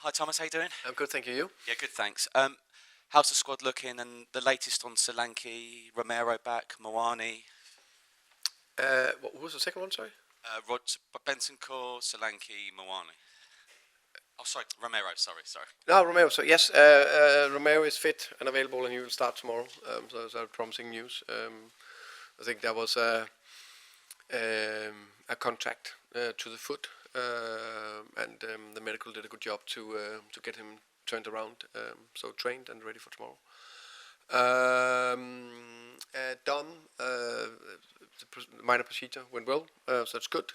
Hi Thomas, how you doing? I'm good, thank you. You? Yeah, good, thanks. How's the squad looking? And the latest on Solanke, Romero back, Moani, What was the second one? Sorry. Bentancur, Solanke, Moani. Oh, sorry, Romero. Sorry. No, Romero. So yes, Romero is fit and available, and he will start tomorrow. So that's promising news. I think there was a contract to the foot, and the medical did a good job to get him turned around. So trained and ready for tomorrow. Dom, the minor procedure went well, so that's good.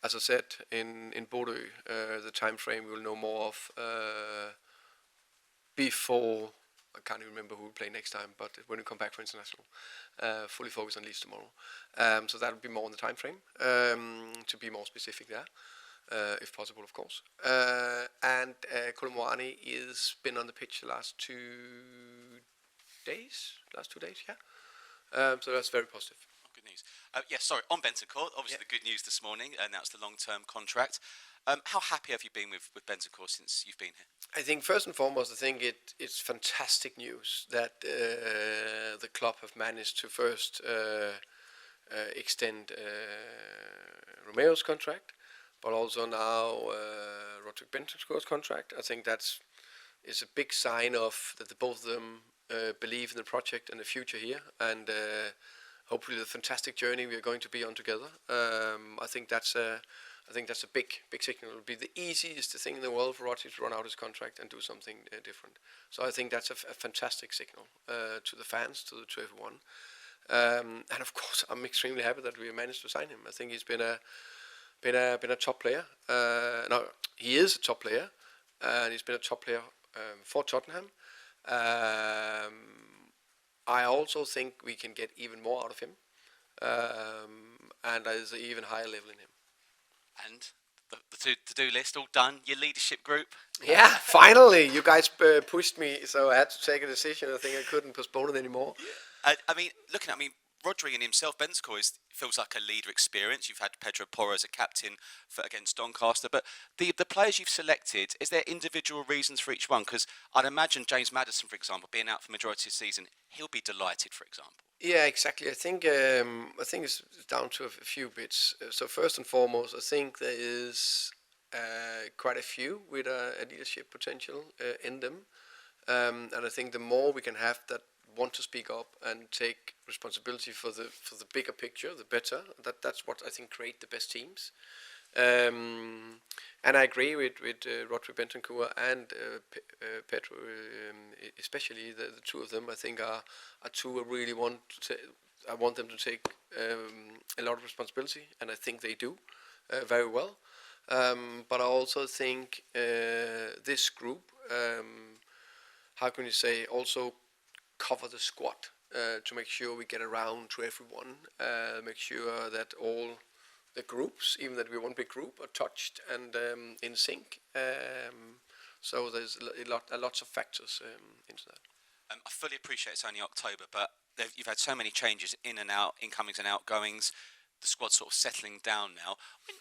As I said, in Bodø, the time frame we will know more of before. I can't even remember who we play next time, but when we come back for international, fully focused on Leeds tomorrow. So that will be more on the time frame, to be more specific there, if possible, of course. And Kolomwani has been on the pitch the last 2 days. Yeah. So that's very positive. Good news. Sorry, on Bentancur, obviously the good news this morning, announced the long-term contract. How happy have you been with Bentancur since you've been here? I think first and foremost, I think it's fantastic news that the club have managed to first extend Romero's contract, but also now Roderick Bentancur's contract. I think is a big sign of that both of them believe in the project and the future here, and hopefully the fantastic journey we are going to be on together. I think that's a big signal. It will be the easiest thing in the world for Roderick to run out his contract and do something different. So I think that's a fantastic signal to the fans, to everyone. And of course, I'm extremely happy that we managed to sign him. I think he's been a top player. No, he is a top player, and he's been a top player for Tottenham. I also think we can get even more out of him, and there's an even higher level in him. And the to-do list all done. Your leadership group. Yeah, finally, you guys pushed me, so I had to take a decision. I think I couldn't postpone it anymore. Rodri and himself, Bentancur feels like a leader experience. You've had Pedro Porro as a captain against Doncaster, but the players you've selected, is there individual reasons for each one? Because I'd imagine James Maddison, for example, being out for the majority of the season, he'll be delighted, for example. Yeah, exactly. I think it's down to a few bits. So first and foremost, I think there is quite a few with a leadership potential in them, and I think the more we can have that want to speak up and take responsibility for the bigger picture, the better. That's what I think create the best teams. And I agree with Roderick Bentancur and Pedro, especially the two of them. I think are two I really want to. I want them to take a lot of responsibility, and I think they do very well. But I also think this group, how can you say, also cover the squad to make sure we get around to everyone, make sure that all the groups, even that we're one big group, are touched and in sync. So there's lots of factors into that. I fully appreciate it's only October, but you've had so many changes in and out, incomings and outgoings. The squad's sort of settling down now.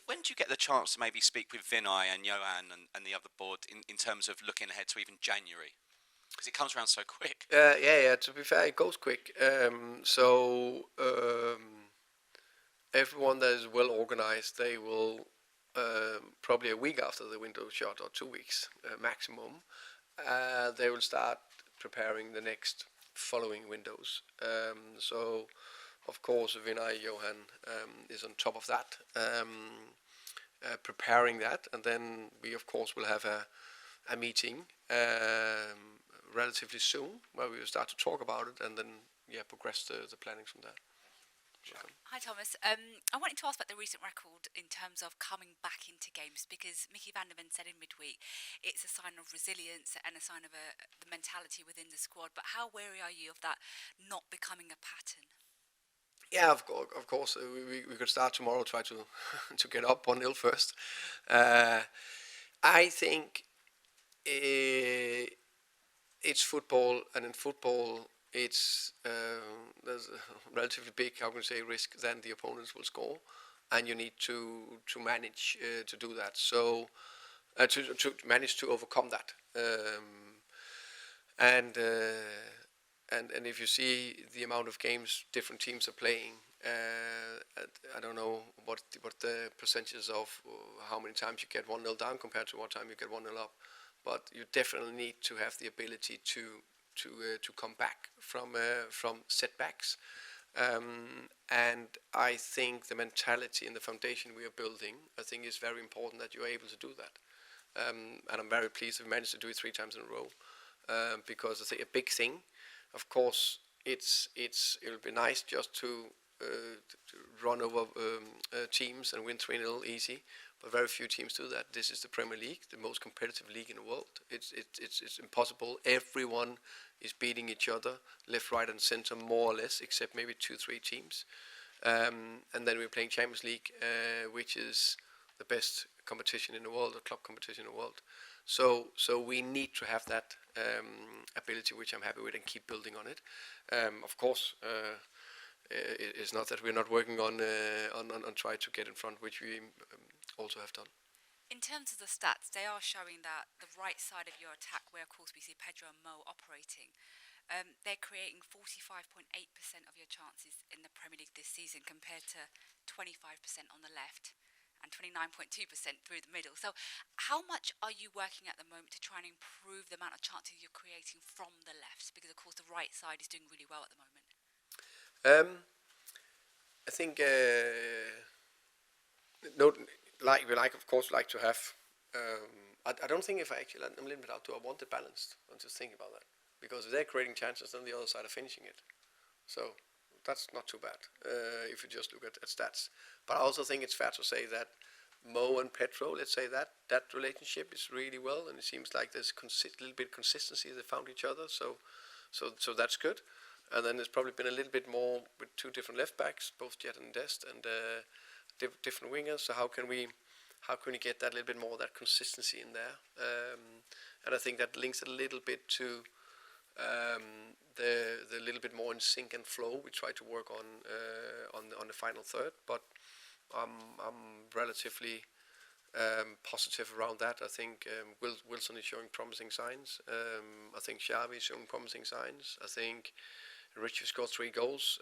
When do you get the chance to maybe speak with Vinay and Johan and the other board in terms of looking ahead to even January? Because it comes around so quick. Yeah. To be fair, it goes quick. Everyone that is well organized, they will probably a week after the window shut, or 2 weeks maximum, they will start preparing the next following windows. So, of course, Vinay Johan is on top of that, preparing that, and then we, of course, will have a meeting relatively soon, where we will start to talk about it, and then progress the planning from there. Sure. Hi Thomas, I wanted to ask about the recent record in terms of coming back into games, because Mickey van der Ven said in midweek it's a sign of resilience and a sign of the mentality within the squad, but how wary are you of that not becoming a pattern? Yeah, of course. We could start tomorrow, try to to get up 1-0 first. I think it's football, and in football it's there's a relatively big, how can you say, risk then the opponents will score, and you need to manage to do that. So to manage to overcome that. And if you see the amount of games different teams are playing, I don't know what the percentages of how many times you get 1-0 down compared to what time you get 1-0 up, but you definitely need to have the ability to come back from setbacks. And I think the mentality and the foundation we are building, I think, is very important that you're able to do that. And I'm very pleased we managed to do it 3 times in a row, because I think a big thing, of course, it'll be nice just to run over teams and win 3-0 easy, but very few teams do that. This is the Premier League, the most competitive league in the world. It's impossible. Everyone is beating each other, left, right, and centre, more or less, except maybe 2-3 teams. And then we're playing Champions League, which is the best competition in the world, a club competition in the world. So we need to have that ability, which I'm happy with, and keep building on it. Of course, it's not that we're not working on trying to get in front, which we also have done. In terms of the stats, they are showing that the right side of your attack, where of course we see Pedro and Mo operating, they're creating 45.8% of your chances in the Premier League this season, compared to 25% on the left and 29.2% through the middle. So how much are you working at the moment to try and improve the amount of chances you're creating from the left? Because of course the right side is doing really well at the moment. I think we of course like to have. I don't think if I'm a little bit out to. I want it balanced. I'm just thinking about that, because if they're creating chances, then the other side are finishing it. So that's not too bad if you just look at stats. But I also think it's fair to say that Mo and Pedro, let's say that relationship is really well, and it seems like there's a little bit consistency. They found each other, so that's good. And then there's probably been a little bit more with 2 different left backs, both Jet and Dest, and different wingers. So how can we get that little bit more of that consistency in there? And I think that links a little bit to the little bit more in sync and flow we try to work on the final third. But I'm relatively positive around that. I think Wilson is showing promising signs. I think Xavi is showing promising signs. I think Richie scored 3 goals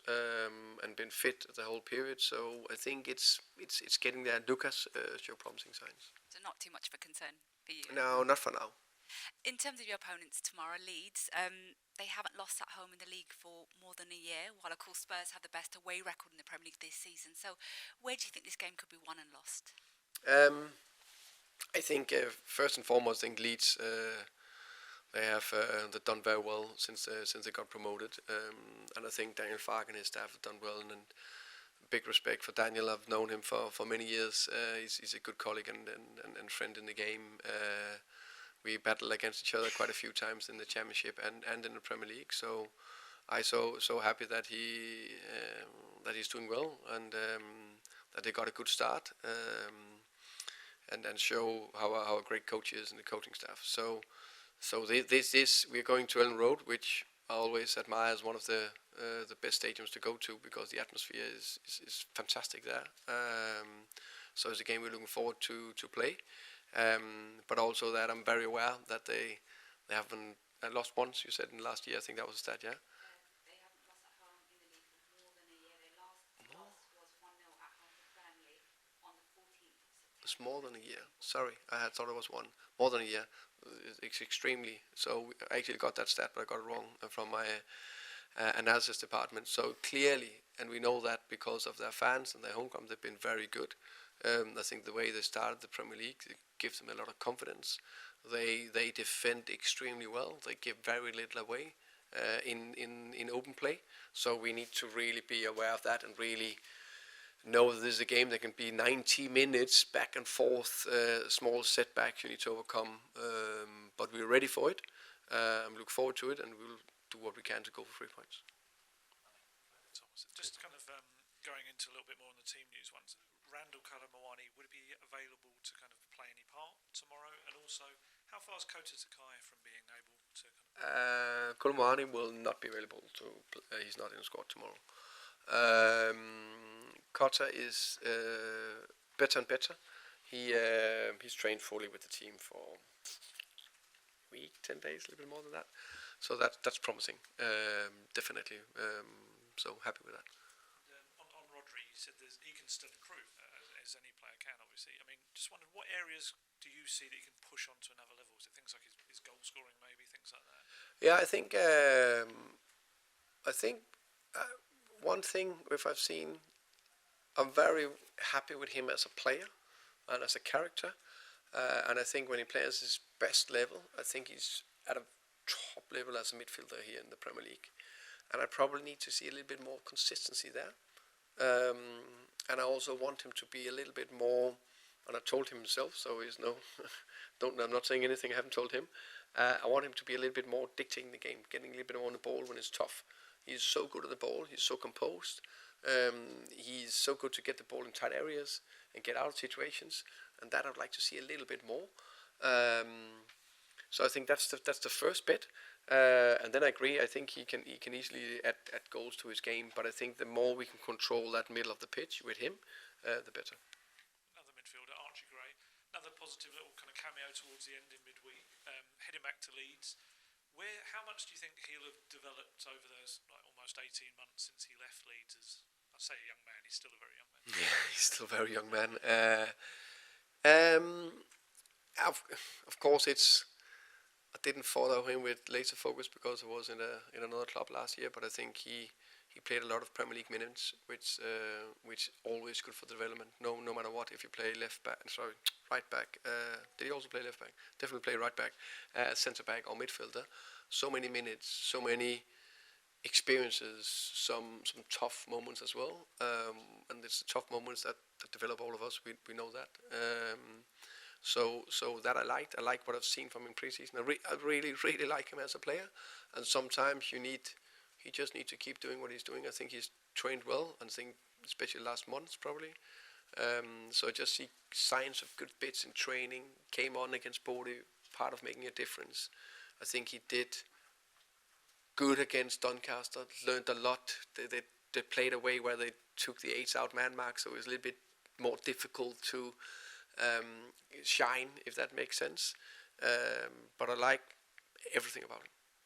and been fit the whole period. So I think it's getting there. Lucas show promising signs. So not too much of a concern for you? No, not for now. In terms of your opponents tomorrow, Leeds, they haven't lost at home in the league for more than a year, while of course Spurs have the best away record in the Premier League this season. So where do you think this game could be won and lost? I think first and foremost, I think Leeds they've done very well since they got promoted, and I think Daniel Farke and his staff have done well. And big respect for Daniel. I've known him for many years. He's a good colleague and friend in the game. We battled against each other quite a few times in the Championship and in the Premier League. So I'm so happy that he's doing well, and that they got a good start, and show how a great coach is and the coaching staff. So this we're going to Ellen Road, which I always admire as one of the best stadiums to go to, because the atmosphere is fantastic there. So it's a game we're looking forward to play. But also that I'm very aware that they haven't lost once. You said in the last year, I think that was the stat, yeah? They haven't lost at home in the league for more than a year. Their last loss was 1-0 at home to Burnley on the 14th of September. It's more than a year. Sorry, I thought it was 1. More than a year. It's extremely. So I actually got that stat, but I got it wrong from my analysis department. So clearly, and we know that because of their fans and their home ground, they've been very good. I think the way they started the Premier League, it gives them a lot of confidence. They defend extremely well. They give very little away in open play. So we need to really be aware of that and really know that this is a game that can be 90 minutes back and forth, small setbacks you need to overcome. But we're ready for it. Look forward to it, and we'll do what we can to go for 3 points. Just kind of going into a little bit more on the team news ones. Randall Kalamawani, would it be available to kind of play any part tomorrow? And also, how far is Kota Takai from being able to kind of... Kalamawani will not be available to play. He's not in the squad tomorrow. Kota is better and better. He's trained fully with the team for a week, 10 days, a little bit more than that. So that's promising, definitely. So happy with that. On Rodri, you said he can still improve, as any player can, obviously. I mean, just wondered, what areas do you see that he can push on to another level? Is it things like his goal scoring, maybe, things like that? Yeah, I think one thing if I've seen, I'm very happy with him as a player and as a character. And I think when he plays his best level, I think he's at a top level as a midfielder here in the Premier League. And I probably need to see a little bit more consistency there. And I also want him to be a little bit more, and I told him himself, so he's I'm not saying anything I haven't told him. I want him to be a little bit more dictating the game, getting a little bit more on the ball when it's tough. He's so good at the ball, he's so composed. He's so good to get the ball in tight areas and get out of situations, and that I'd like to see a little bit more. So I think that's the first bit, and then I agree. I think he can easily add goals to his game, but I think the more we can control that middle of the pitch with him, the better. Another midfielder, Archie Gray, another positive little kind of cameo towards the end in midweek, heading back to Leeds. How much do you think he'll have developed over those almost 18 months since he left Leeds? As I say, a young man, he's still a very young man. Yeah, he's still a very young man. Of course, I didn't follow him with laser focus because I was in another club last year, but I think he played a lot of Premier League minutes, which always good for the development. No matter what, if you play right back. Did he also play left back? Definitely play right back, centre back or midfielder. So many minutes, so many experiences, some tough moments as well, and it's the tough moments that develop all of us. We know that. So that I liked. I like what I've seen from him pre-season. I really like him as a player, and sometimes he just needs to keep doing what he's doing. I think he's trained well, and I think especially last months probably. So I just see signs of good bits in training. Came on against Bodø, part of making a difference. I think he did good against Doncaster. Learned a lot. They played a way where they took the 8-out man mark, so it was a little bit more difficult to shine, if that makes sense. But I like everything about him.